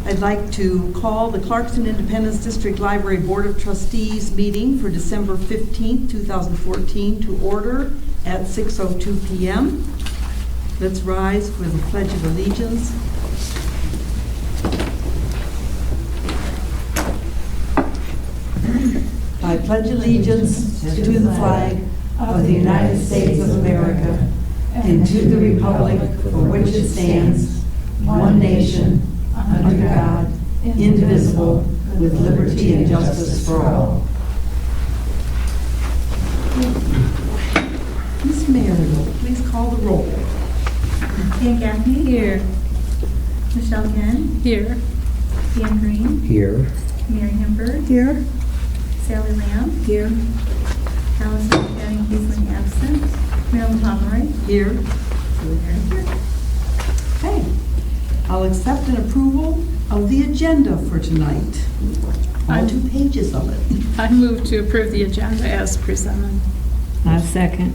I'd like to call the Clarkston Independence District Library Board of Trustees meeting for December 15th, 2014 to order at 6:02 p.m. Let's rise for the Pledge of Allegiance. I pledge allegiance to the flag of the United States of America and to the republic for which it stands, one nation, under God, indivisible, with liberty and justice for all. Ms. Marigold, please call the roll. Dan Gaffney. Here. Michelle Yen. Here. Dan Green. Here. Mary Hempert. Here. Sally Lamb. Here. Allison Fanning Kiesling absent. Marilyn Pomeroy. Here. Julie Herring here. Okay. I'll accept an approval of the agenda for tonight. All 2 pages of it. I move to approve the agenda as presented. I second.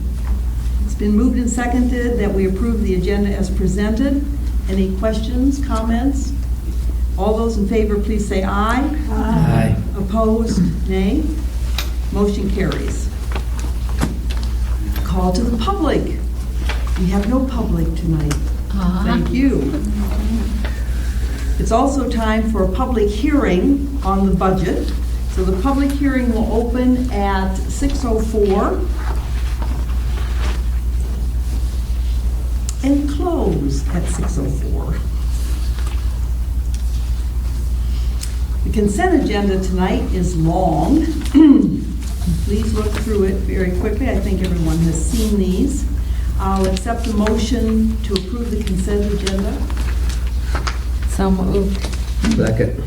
It's been moved and seconded that we approve the agenda as presented. Any questions, comments? All those in favor, please say aye. Aye. Opposed, nay. Motion carries. Call to the public. We have no public tonight. Thank you. It's also time for a public hearing on the budget. So the public hearing will open at 6:04 and close at 6:04. The consent agenda tonight is long. Please look through it very quickly. I think everyone has seen these. I'll accept a motion to approve the consent agenda. So moved. Second.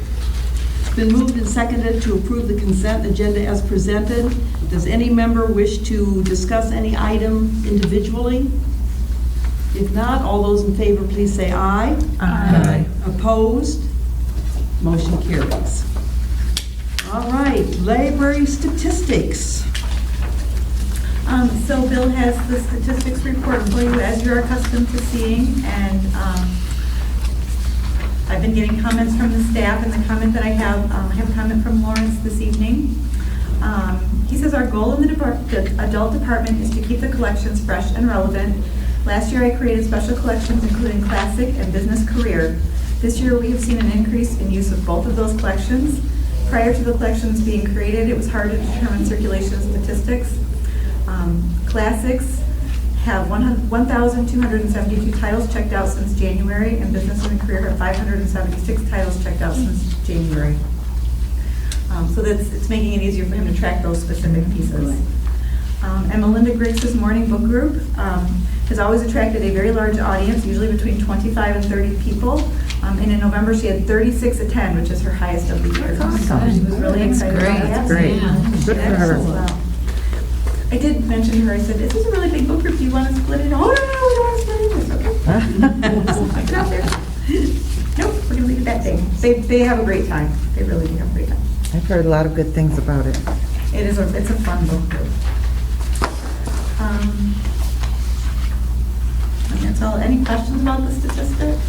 It's been moved and seconded to approve the consent agenda as presented. Does any member wish to discuss any item individually? If not, all those in favor, please say aye. Aye. Opposed? Motion carries. All right, library statistics. So Bill has the statistics report for you as you're accustomed to seeing, and I've been getting comments from the staff, and the comment that I have a comment from Lawrence this evening. He says our goal in the adult department is to keep the collections fresh and relevant. Last year I created special collections including classic and business career. This year we have seen an increase in use of both of those collections. Prior to the collections being created, it was hard to determine circulation statistics. Classics have 1,272 titles checked out since January, and business and career have 576 titles checked out since January. So it's making it easier for him to track those specific pieces. And Melinda Griggs' morning book group has always attracted a very large audience, usually between 25 and 30 people. And in November, she had 36 attend, which is her highest of the year. So she was really excited about that. Great. Good for her. Well, I did mention to her, I said, this is a really big book group. Do you want to split it? Oh, no, we don't want to split it. It's okay. Get out there. Nope, we're going to leave it that thing. They have a great time. They really do have a great time. I've heard a lot of good things about it. It's a fun book group. And that's all. Any questions about the statistics?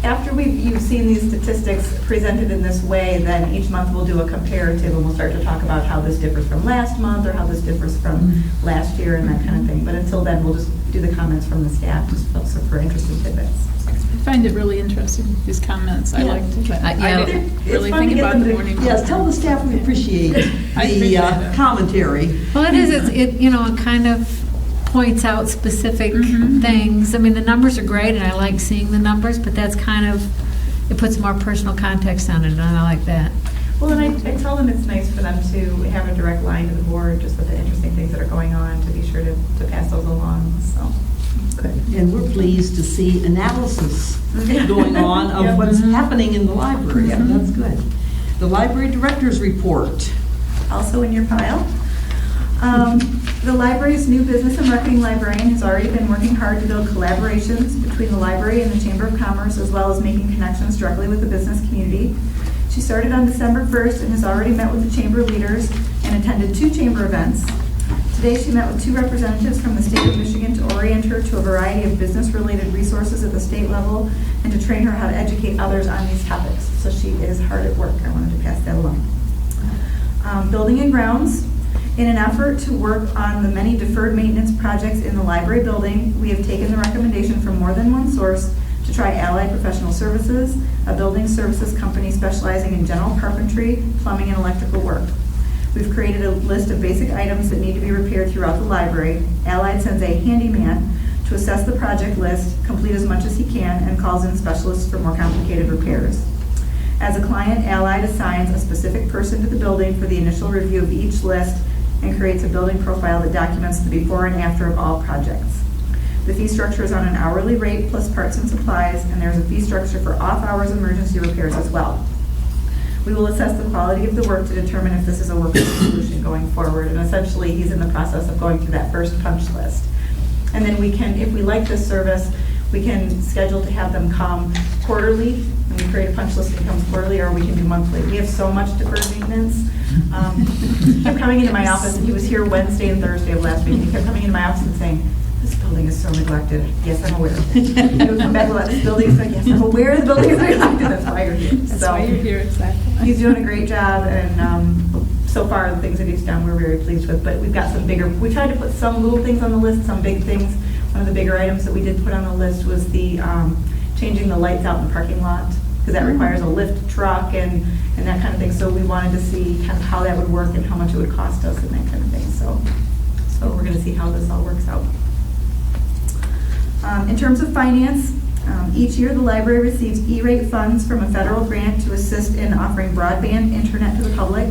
After you've seen these statistics presented in this way, then each month we'll do a comparative and we'll start to talk about how this differs from last month or how this differs from last year and that kind of thing. But until then, we'll just do the comments from the staff just for interesting tidbits. I find it really interesting, these comments. I like to, I didn't really think about the morning. Yes, tell the staff we appreciate the commentary. Well, it is. It kind of points out specific things. I mean, the numbers are great, and I like seeing the numbers, but that's it puts more personal context on it, and I like that. Well, and I tell them it's nice for them to have a direct line to the board, just with the interesting things that are going on, to be sure to pass those along. So, good. And we're pleased to see analysis going on of what's happening in the library. Yeah, that's good. The library director's report. Also in your file. The library's new business and marketing librarian has already been working hard to build collaborations between the library and the Chamber of Commerce, as well as making connections directly with the business community. She started on December 1st and has already met with the chamber leaders and attended 2 chamber events. Today, she met with 2 representatives from the state of Michigan to orient her to a variety of business-related resources at the state level and to train her how to educate others on these topics. So she is hard at work. I wanted to pass that along. Building and grounds. In an effort to work on the many deferred maintenance projects in the library building, we have taken the recommendation from more than one source to try Allied Professional Services, a building services company specializing in general carpentry, plumbing, and electrical work. We've created a list of basic items that need to be repaired throughout the library. Allied sends a handyman to assess the project list, complete as much as he can, and calls in specialists for more complicated repairs. As a client, Allied assigns a specific person to the building for the initial review of each list and creates a building profile that documents the before and after of all projects. The fee structure is on an hourly rate plus parts and supplies, and there's a fee structure for off-hours emergency repairs as well. We will assess the quality of the work to determine if this is a workable solution going forward, and essentially he's in the process of going through that first punch list. And then we can, if we like this service, we can schedule to have them come quarterly, and we create a punch list that comes quarterly, or we can do monthly. We have so much deferred maintenance. He kept coming into my office, and he was here Wednesday and Thursday of last week, and he kept coming into my office and saying, "This building is so neglected." Yes, I'm aware. He would come back and this building is like, yes, I'm aware the building is neglected. That's why you're here. That's why you're here, exactly. He's doing a great job, and so far the things that he's done we're very pleased with. But we've got some bigger, we tried to put some little things on the list, some big things. One of the bigger items that we did put on the list was the changing the lights out in the parking lot, because that requires a lift truck and that kind of thing. So we wanted to see kind of how that would work and how much it would cost us and that kind of thing. So we're going to see how this all works out. In terms of finance, each year the library receives E-rate funds from a federal grant to assist in offering broadband internet to the public.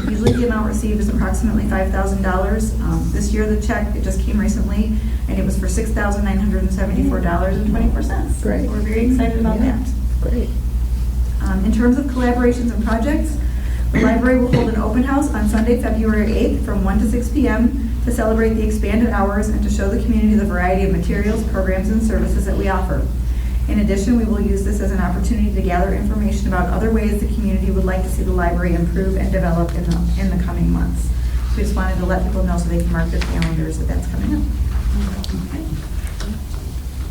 Usually the amount received is approximately $5,000. This year the check, it just came recently, and it was for $6,974.24. Great. So we're very excited about that. Great. In terms of collaborations and projects, the library will hold an open house on Sunday, February 8th from 1 to 6 p.m. to celebrate the expanded hours and to show the community the variety of materials, programs, and services that we offer. In addition, we will use this as an opportunity to gather information about other ways the community would like to see the library improve and develop in the coming months. We just wanted to let people know so they can mark their calendars that that's coming up. Okay.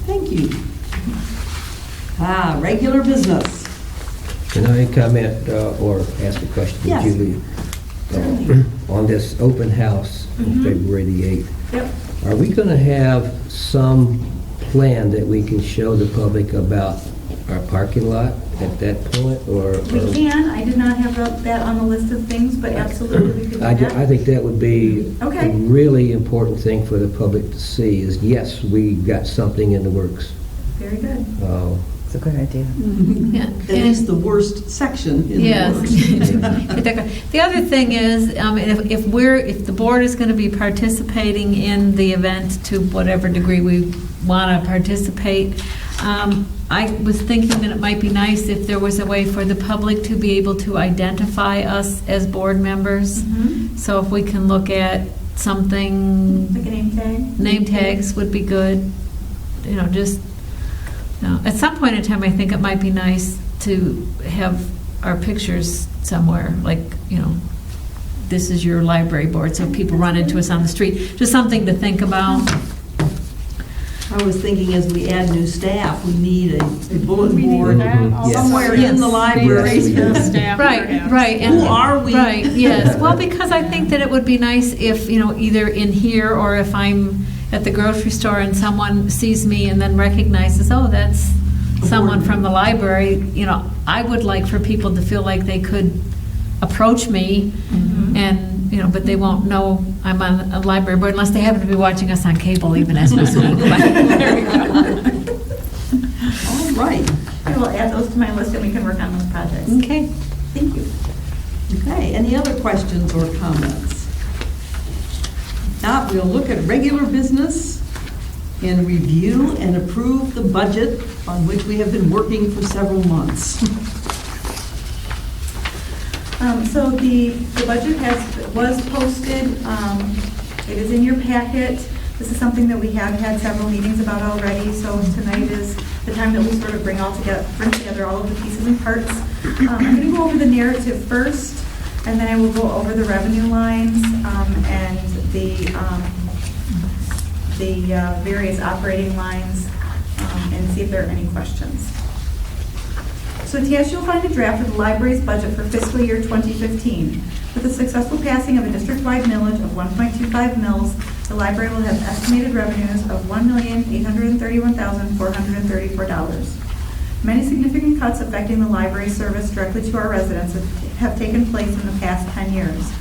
Thank you. Regular business. Can I comment or ask a question to Yes. Julie? On this open house on February the 8th, Yep. are we going to have some plan that we can show the public about our parking lot at that point? Or We can. I did not have that on the list of things, but absolutely we could do I that. think that would be Okay. a really important thing for the public to see is, yes, we got something in the works. Very good. It's a good idea. Yeah. It is the worst section in the Yes. works. The other thing is, if the board is going to be participating in the event to whatever degree we want to participate, I was thinking that it might be nice if there was a way for the public to be able to identify us as board members. So if we can look at something, Like a name tag? name tags would be good. At some point in time, I think it might be nice to have our pictures somewhere, like, this is your library board, so people run into us on the street. Just something to think about. I was thinking as we add new staff, we need a bulletin board Yes. somewhere Yes. in the library. Right. Who are we? Right, yes. Well, because I think that it would be nice if, either in here or if I'm at the grocery store and someone sees me and then recognizes, oh, that's someone from the library, I would like for people to feel like they could approach me and, but they won't know I'm on a library board unless they happen to be watching us on cable even as we speak. There you go. All right. I will add those to my list and we can work on those projects. Okay. Thank you. Okay, any other questions or comments? If not, we'll look at regular business and review and approve the budget on which we have been working for several months. So the budget was posted. It is in your packet. This is something that we have had several meetings about already, so tonight is the time that we sort of bring together all of the pieces and parts. I'm going to go over the narrative first, and then I will go over the revenue lines and the various operating lines and see if there are any questions. So attached, you'll find a draft of the library's budget for fiscal year 2015. With the successful passing of a district-wide millage of 1.25 mils, the library will have estimated revenues of $1,831,434. Many significant cuts affecting the library service directly to our residents have taken place in the past 10 years.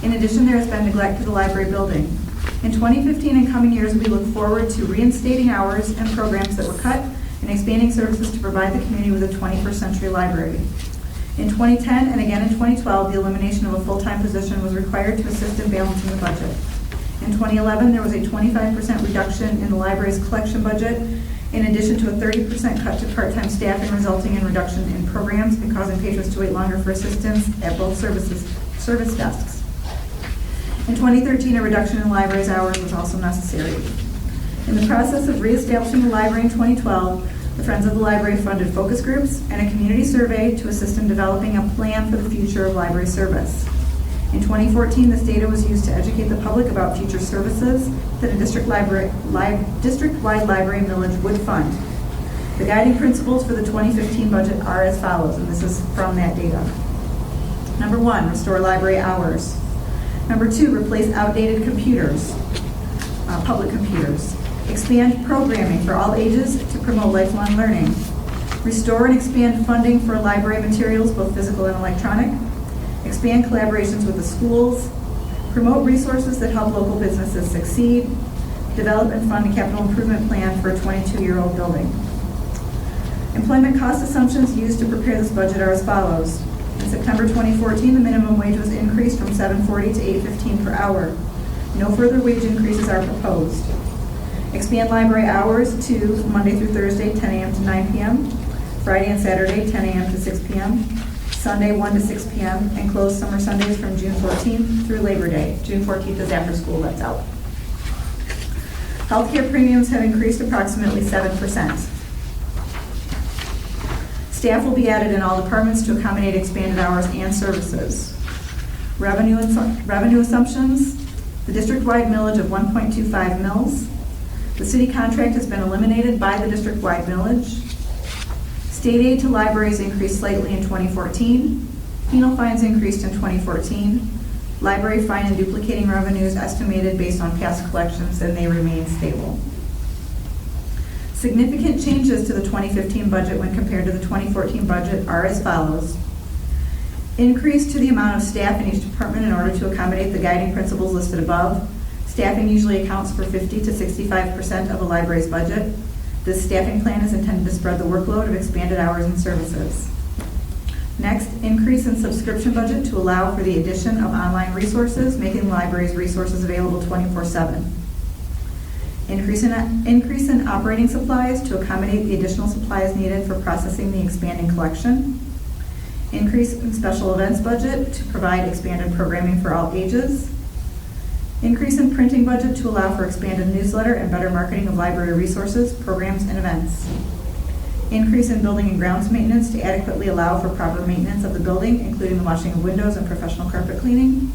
In addition, there has been neglect to the library building. In 2015 and coming years, we look forward to reinstating hours and programs that were cut and expanding services to provide the community with a 21st century library. In 2010 and again in 2012, the elimination of a full-time position was required to assist in balancing the budget. In 2011, there was a 25% reduction in the library's collection budget, in addition to a 30% cut to part-time staffing, resulting in reduction in programs and causing patrons to wait longer for assistance at both service desks. In 2013, a reduction in the library's hours was also necessary. In the process of reestablishing the library in 2012, the Friends of the Library funded focus groups and a community survey to assist in developing a plan for the future of library service. In 2014, this data was used to educate the public about future services that a district-wide library millage would fund. The guiding principles for the 2015 budget are as follows, and this is from that data. Number 1, restore library hours. Number 2, replace outdated computers, public computers. Expand programming for all ages to promote lifelong learning. Restore and expand funding for library materials, both physical and electronic. Expand collaborations with the schools. Promote resources that help local businesses succeed. Develop and fund a capital improvement plan for a 22-year-old building. Employment cost assumptions used to prepare this budget are as follows. In September 2014, the minimum wage was increased from $7.40 to $8.15 per hour. No further wage increases are proposed. Expand library hours to Monday through Thursday, 10 a.m. to 9 p.m., Friday and Saturday, 10 a.m. to 6 p.m., Sunday, 1 to 6 p.m., and close summer Sundays from June 14th through Labor Day. June 14th is after school lets out. Healthcare premiums have increased approximately 7%. Staff will be added in all departments to accommodate expanded hours and services. Revenue assumptions, the district-wide millage of 1.25 mils. The city contract has been eliminated by the district-wide millage. State aid to libraries increased slightly in 2014. Penal fines increased in 2014. Library fine and duplicating revenues estimated based on past collections, and they remain stable. Significant changes to the 2015 budget when compared to the 2014 budget are as follows. Increase to the amount of staff in each department in order to accommodate the guiding principles listed above. Staffing usually accounts for 50 to 65% of a library's budget. This staffing plan is intended to spread the workload of expanded hours and services. Next, increase in subscription budget to allow for the addition of online resources, making the library's resources available 24/7. Increase in operating supplies to accommodate the additional supplies needed for processing the expanding collection. Increase in special events budget to provide expanded programming for all ages. Increase in printing budget to allow for expanded newsletter and better marketing of library resources, programs, and events. Increase in building and grounds maintenance to adequately allow for proper maintenance of the building, including the washing of windows and professional carpet cleaning.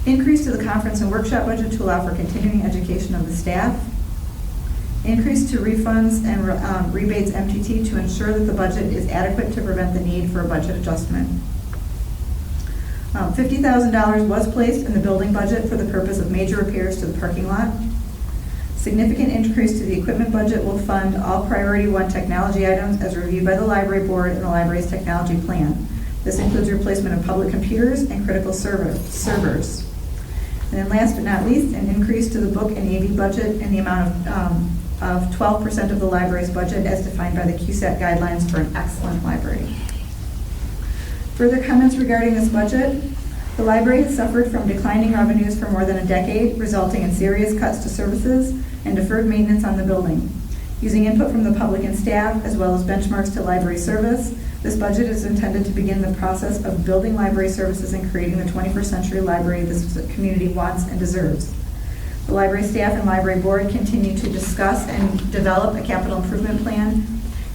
Increase to the conference and workshop budget to allow for continuing education of the staff. Increase to refunds and rebates MTT to ensure that the budget is adequate to prevent the need for a budget adjustment. $50,000 was placed in the building budget for the purpose of major repairs to the parking lot. Significant increase to the equipment budget will fund all priority 1 technology items as reviewed by the library board and the library's technology plan. This includes replacement of public computers and critical servers. And then last but not least, an increase to the book and AV budget in the amount of 12% of the library's budget as defined by the CUSAT guidelines for an excellent library. Further comments regarding this budget? The library has suffered from declining revenues for more than a decade, resulting in serious cuts to services and deferred maintenance on the building. Using input from the public and staff, as well as benchmarks to library service, this budget is intended to begin the process of building library services and creating the 21st century library this community wants and deserves. The library staff and library board continue to discuss and develop a capital improvement plan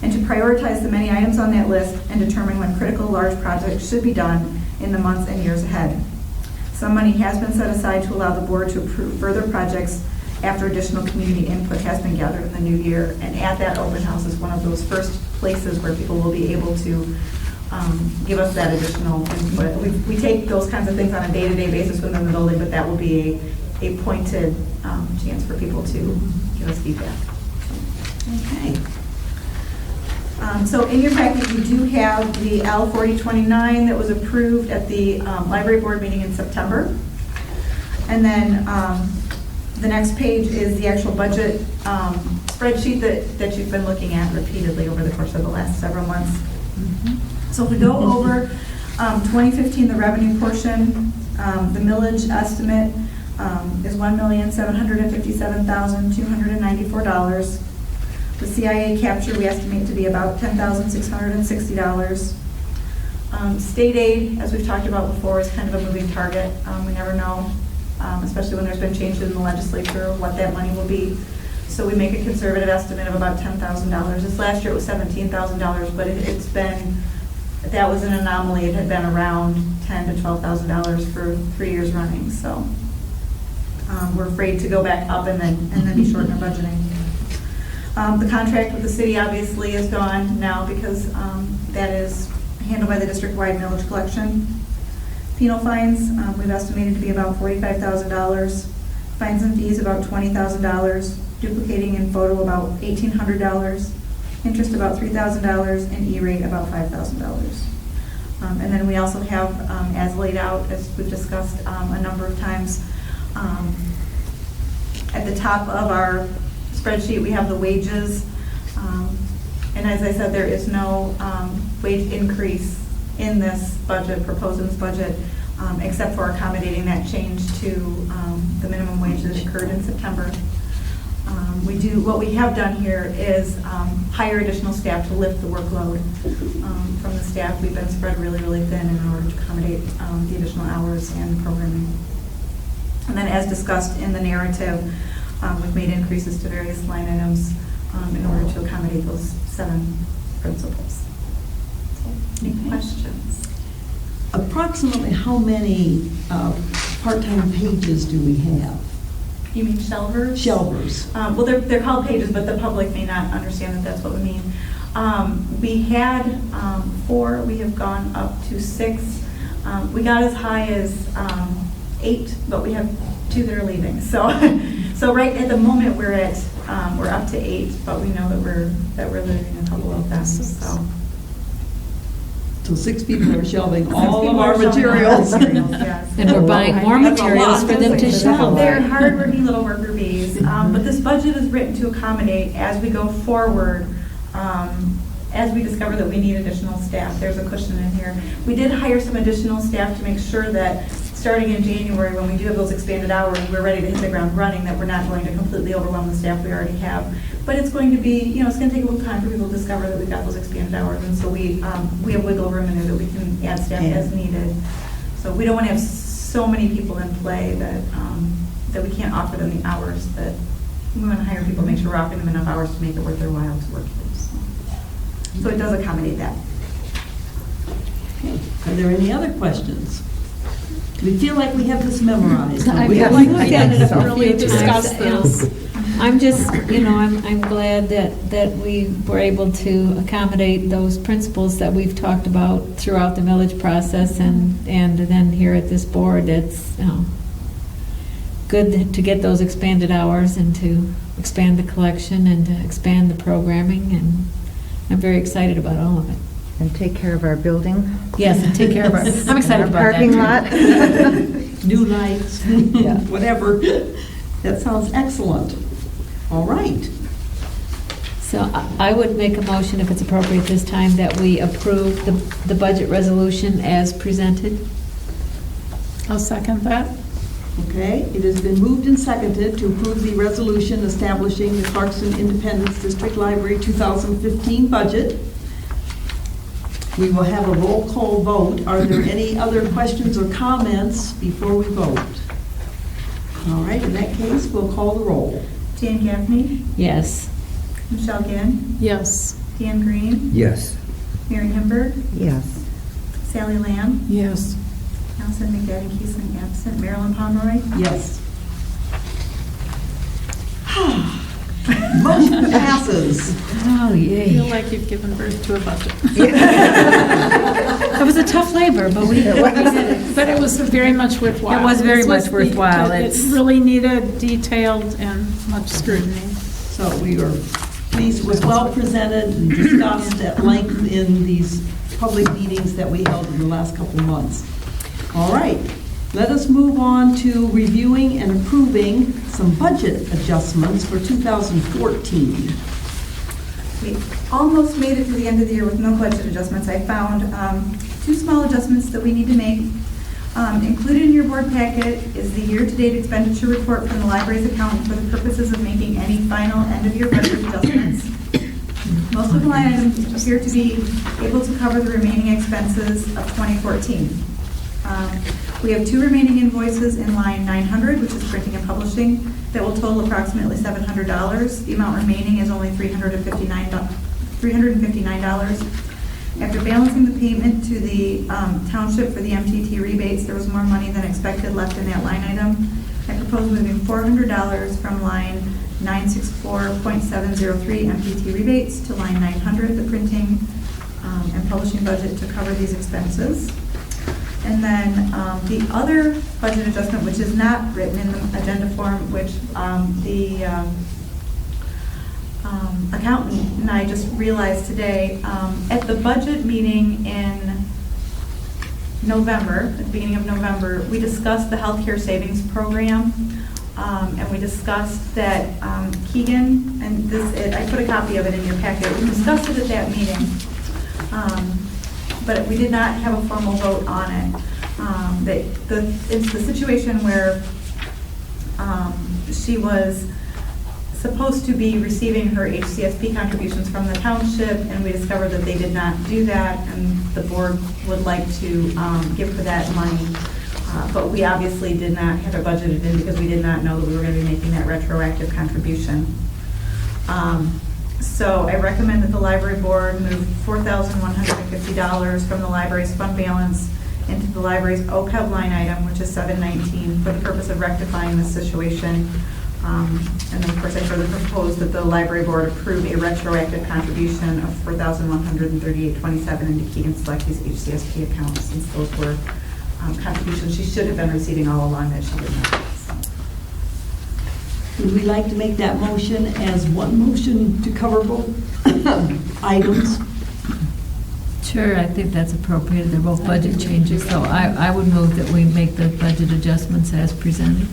and to prioritize the many items on that list and determine when critical large projects should be done in the months and years ahead. Some money has been set aside to allow the board to approve further projects after additional community input has been gathered in the new year. And at that open house is one of those first places where people will be able to give us that additional input. We take those kinds of things on a day-to-day basis within the building, but that will be a pointed chance for people to give us feedback. Okay. So in your package, you do have the L4029 that was approved at the library board meeting in September. And then the next page is the actual budget spreadsheet that you've been looking at repeatedly over the course of the last several months. So if we go over 2015, the revenue portion, the millage estimate is $1,757,294. The CIA capture we estimate to be about $10,660. State aid, as we've talked about before, is kind of a moving target. We never know, especially when there's been changes in the legislature, what that money will be. So we make a conservative estimate of about $10,000. This last year it was $17,000, but it's been, that was an anomaly. It had been around $10,000 to $12,000 for 3 years running. So we're afraid to go back up and then be short in our budgeting. The contract with the city obviously is gone now because that is handled by the district-wide millage collection. Penal fines, we've estimated to be about $45,000. Fines and fees about $20,000. Duplicating in photo about $1,800. Interest about $3,000, and E-rate about $5,000. And then we also have, as laid out, as we've discussed a number of times, at the top of our spreadsheet, we have the wages. And as I said, there is no wage increase in this budget, proposed in this budget, except for accommodating that change to the minimum wage that occurred in September. What we have done here is hire additional staff to lift the workload from the staff. We've been spread really, really thin in order to accommodate the additional hours and programming. And then as discussed in the narrative, we've made increases to various line items in order to accommodate those 7 principles. So, any questions? Approximately how many part-time pages do we have? You mean shelvers? Shelvers. Well, they're called pages, but the public may not understand that that's what we mean. We had 4. We have gone up to 6. We got as high as 8, but we have 2 that are leaving. So, so right at the moment we're up to 8, but we know that we're losing a couple of them. So 6 people are shelving all of our materials. Yes. And we're buying more materials for them to shelve. They're hardworking little worker bees. But this budget is written to accommodate as we go forward. As we discover that we need additional staff, there's a cushion in here. We did hire some additional staff to make sure that starting in January, when we do have those expanded hours, we're ready to hit the ground running, that we're not going to completely overwhelm the staff we already have. But it's going to be, it's going to take a little time for people to discover that we've got those expanded hours, and so we have wiggle room in there that we can add staff as needed. So we don't want to have so many people in play that we can't offer them the hours. That we want to hire people, make sure we're offering them enough hours to make it worth their while to work here. So it does accommodate that. Okay. Are there any other questions? We feel like we have this memorized. We have have looked at it a really discussed this. I'm just, I'm glad that we were able to accommodate those principles that we've talked about throughout the millage process, and then here at this board. It's good to get those expanded hours and to expand the collection and to expand the programming, and I'm very excited about all of it. And take care of our building. Yes, and take care of our, I'm excited Our about parking that. lot. New lights, Yeah. whatever. That sounds excellent. All right. So I would make a motion, if it's appropriate this time, that we approve the budget resolution as presented. I'll second that. Okay, it has been moved and seconded to approve the resolution establishing the Clarkson Independence District Library 2015 budget. We will have a roll call vote. Are there any other questions or comments before we vote? All right, in that case, we'll call the roll. Jan Gaffney, Yes. Michelle Ginn, Yes. Dan Green, Yes. Mary Himberg, Yes. Sally Lamb, Yes. Johnson, McDadden, Keesling, absent. Marilyn Pomeroy? Yes. Motion passes. Oh, I yay. feel like you've given birth to a budget. It was a tough labor, but we did it. But it was very much worthwhile. It was very This much the- worthwhile. It It's- really needed detailed and much scrutiny. So we are pleased, it was well presented and discussed at length in these public meetings that we held in the last couple of months. All right, let us move on to reviewing and approving some budget adjustments for 2014. We almost made it to the end of the year with no budget adjustments. I found two small adjustments that we need to make. Included in your board packet is the year-to-date expenditure report from the library's accountant for the purposes of making any final end-of-year budget adjustments. Most of the line items appear to be able to cover the remaining expenses of 2014. We have two remaining invoices in line 900, which is printing and publishing, that will total approximately $700. The amount remaining is only $359. After balancing the payment to the township for the MTT rebates, there was more money than expected left in that line item. I propose moving $400 from line 964.703 MTT rebates to line 900, the printing and publishing budget, to cover these expenses. And then the other budget adjustment, which is not written in the agenda form, which the accountant and I just realized today, at the budget meeting in November, at the beginning of November, we discussed the healthcare savings program, and we discussed that Keegan, and I put a copy of it in your packet, we discussed it at that meeting, but we did not have a formal vote on it. It's the situation where she was supposed to be receiving her HCSP contributions from the township, and we discovered that they did not do that, and the board would like to give her that money. But we obviously did not have it budgeted in because we did not know that we were going to be making that retroactive contribution. So I recommend that the library board move $4,150 from the library's fund balance into the library's OPEB line item, which is 719, for the purpose of rectifying this situation. And then, of course, I further propose that the library board approve a retroactive contribution of $4,138.27 into Keegan Select's HCSP accounts, since those were contributions she should have been receiving all along that she did not. Would we like to make that motion as one motion to cover both items? Sure, I think that's appropriate. They're both budget changes, so I would move that we make the budget adjustments as presented.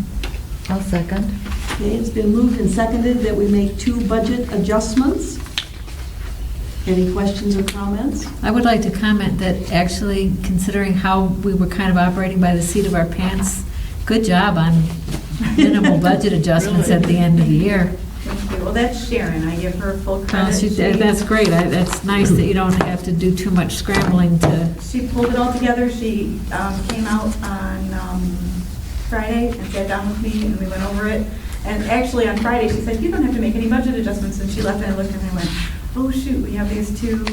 I'll second. Okay, it's been moved and seconded that we make two budget adjustments. Any questions or comments? I would like to comment that actually, considering how we were kind of operating by the seat of our pants, good job on minimal budget adjustments at the end of the year. Thank you. Well, that's Sharon. I give her full credit. That's great. That's nice that you don't have to do too much scrambling to... She pulled it all together. She came out on Friday and sat down with me, and we went over it. And actually, on Friday, she said, "You don't have to make any budget adjustments." And she left, and I looked at me and went, "Oh, shoot, we have these two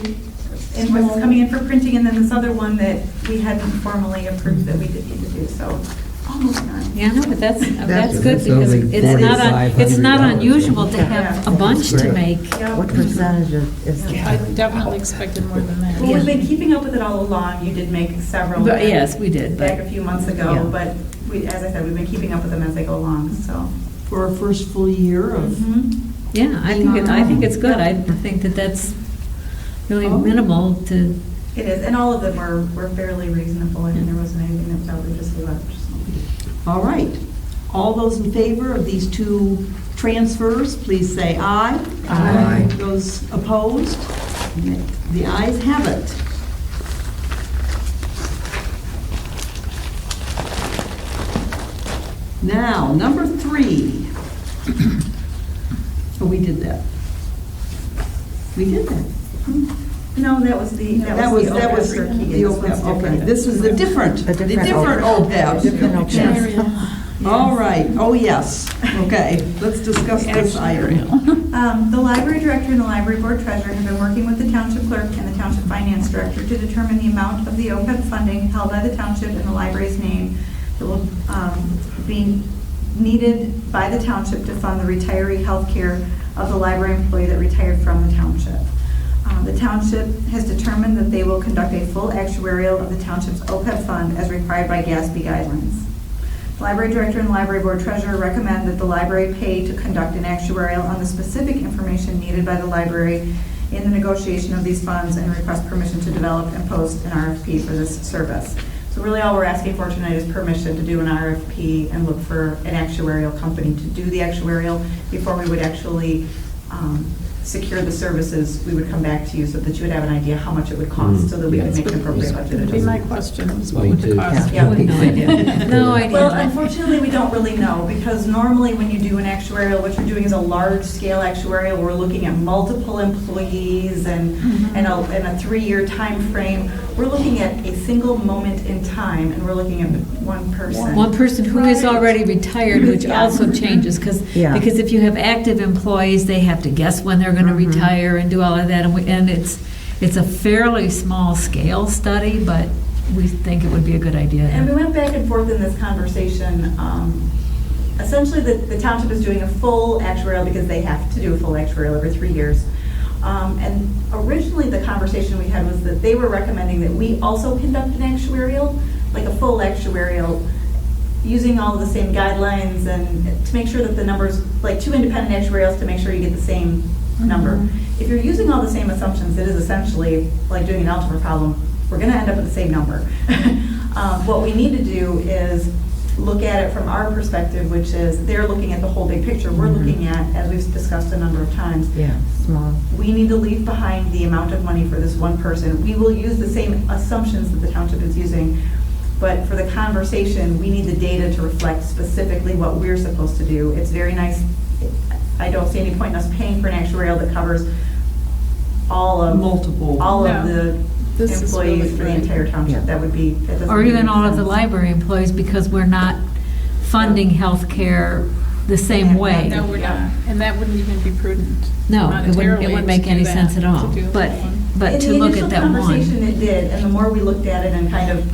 invoices coming in for printing, and then this other one that we hadn't formally approved that we did need to do." So almost done. Yeah, no, but that's good That's because only it's not $4,500. unusual to have a bunch to make. Yep. What percentage is I that? definitely expected more than that. Well, we've been keeping up with it all along. You did make several. But yes, we did. Back But a few months ago, Yeah. but we, as I said, we've been keeping up with them as they go along, so. For our first full year of, yeah, I think it's good. I think that that's really Oh. minimal to. It is, and all of them were fairly reasonable. I mean, there wasn't anything that was outrageously large. So. all right. All those in favor of these two transfers, please say aye. Aye. Those opposed? The ayes have it. Now, number 3. Oh, we did that. We did that. No, that was the That was OPEB for the Keegan. This one's OPEB. Okay, different. this was the different A different OPEB. Different OPEB. Yeah. All right, oh, yes. Okay, let's discuss this item. The library director and the library board treasurer have been working with the township clerk and the township finance director to determine the amount of the OPEB funding held by the township in the library's name that will be needed by the township to fund the retiree health care of the library employee that retired from the township. The township has determined that they will conduct a full actuarial of the township's OPEB fund as required by GASB guidelines. The library director and library board treasurer recommend that the library pay to conduct an actuarial on the specific information needed by the library in the negotiation of these funds and request permission to develop and post an RFP for this service. So really all we're asking for tonight is permission to do an RFP and look for an actuarial company to do the actuarial before we would actually secure the services. We would come back to you so that you would have an idea how much it would cost so that we could make an appropriate budget That'd be my adjustment. question, is what would the cost be? Yeah. No idea. No idea. Well, unfortunately, we don't really know, because normally when you do an actuarial, what you're doing is a large-scale actuarial. We're looking at multiple employees and a 3-year time frame. We're looking at a single moment in time, and we're looking at one person. One person who is already retired, which Yeah. also changes, because Yeah. if you have active employees, they have to guess when they're going to retire and do all of that, and it's a fairly small scale study, but we think it would be a good idea. And we went back and forth in this conversation. Essentially, the township is doing a full actuarial because they have to do a full actuarial every 3 years. And originally, the conversation we had was that they were recommending that we also conduct an actuarial, like a full actuarial, using all of the same guidelines and to make sure that the numbers, like 2 independent actuarials to make sure you get the same number. If you're using all the same assumptions, it is essentially like doing an algebra problem. We're going to end up with the same number. What we need to do is look at it from our perspective, which is they're looking at the whole big picture. We're looking at, as we've discussed a number of times, Yeah, small. we need to leave behind the amount of money for this one person. We will use the same assumptions that the township is using, but for the conversation, we need the data to reflect specifically what we're supposed to do. It's very nice. I don't see any point in us paying for an actuarial that covers all of the This is employees really for the great. entire township. Yeah. That would be, that doesn't Or make even any all of the sense. library employees, because we're not funding healthcare the same way. No, we're not, and that wouldn't even be prudent. No, it monetarily wouldn't make to do any that, sense at all. to do But that one. to look at that In the initial one. conversation, it did, and the more we looked at it and kind of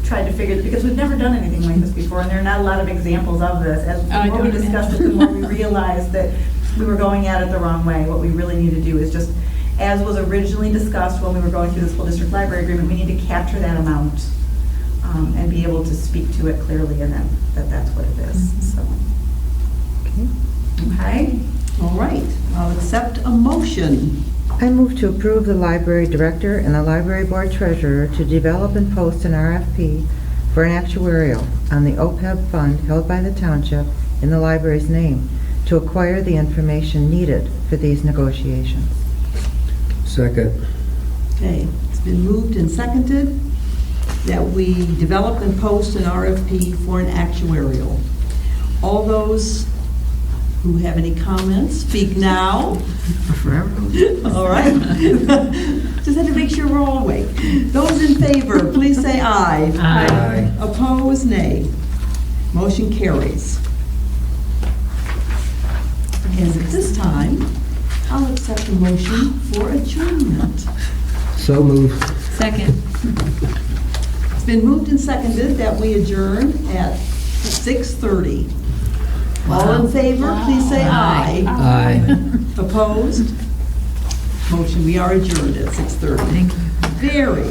tried to figure, because we've never done anything like this before, and there are not a lot of examples of this. As the I more we don't discussed it, imagine. the more we realized that we were going at it the wrong way. What we really need to do is just, as was originally discussed when we were going through the school district library agreement, we need to capture that amount and be able to speak to it clearly, and then that's what it is. So, okay. All right, I'll accept a motion. I move to approve the library director and the library board treasurer to develop and post an RFP for an actuarial on the OPEB fund held by the township in the library's name to acquire the information needed for these negotiations. Second. Okay, it's been moved and seconded that we develop and post an RFP for an actuarial. All those who have any comments, speak now. All right. Just had to make sure we're all awake. Those in favor, please say aye. Aye. Opposed, nay. Motion carries. And at this time, I'll accept a motion for adjournment. So moved. Second. It's been moved and seconded that we adjourn at 6:30. All in favor, please say aye. Aye. Opposed? Motion, we are adjourned at 6:30. Thank you. Very